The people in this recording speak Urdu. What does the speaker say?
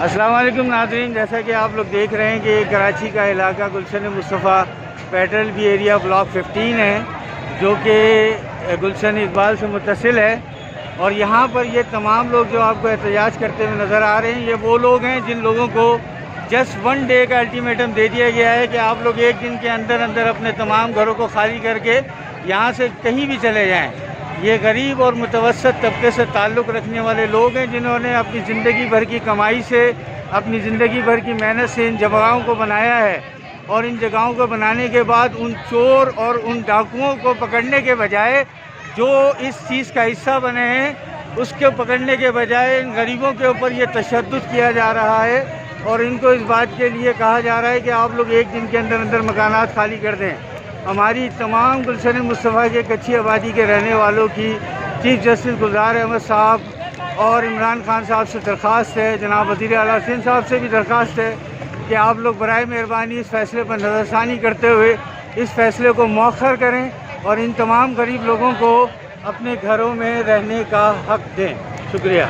السلام علیکم ناظرین، جیسا کہ آپ لوگ دیکھ رہے ہیں کہ یہ کراچی کا علاقہ گلشن مصطفیٰ پیٹرل بی ایریا بلاک 15 ہے، جو کہ گلشن اقبال سے متصل ہے۔ اور یہاں پر یہ تمام لوگ جو آپ کو احتجاج کرتے ہوئے نظر آ رہے ہیں، یہ وہ لوگ ہیں جن لوگوں کو جسٹ 1 ڈے کا الٹیمیٹم دے دیا گیا ہے کہ آپ لوگ 1 دن کے اندر اپنے تمام گھروں کو خالی کر کے یہاں سے کہیں بھی چلے جائیں۔ یہ غریب اور متوسط طبقے سے تعلق رکھنے والے لوگ ہیں جنہوں نے اپنی زندگی بھر کی کمائی سے، اپنی زندگی بھر کی محنت سے ان جگہوں کو بنایا ہے، اور ان جگہوں کو بنانے کے بعد ان چور اور ان ڈاکوؤں کو پکڑنے کے بجائے، جو اس چیز کا حصہ بنے ہیں، اس کو پکڑنے کے بجائے ان غریبوں کے اوپر یہ تشدد کیا جا رہا ہے، اور ان کو اس بات کے لیے کہا جا رہا ہے کہ آپ لوگ 1 دن کے اندر مکانات خالی کر دیں۔ ہماری تمام گلشن مصطفیٰ کے کچی آبادی کے رہنے والوں کی چیف جسٹس گلزار احمد صاحب اور عمران خان صاحب سے درخواست ہے، جناب وزیر اعلیٰ حسین صاحب سے بھی درخواست ہے کہ آپ لوگ برائے مہربانی اس فیصلے پر نظر ثانی کرتے ہوئے اس فیصلے کو مؤخر کریں اور ان تمام غریب لوگوں کو اپنے گھروں میں رہنے کا حق دیں۔ شکریہ۔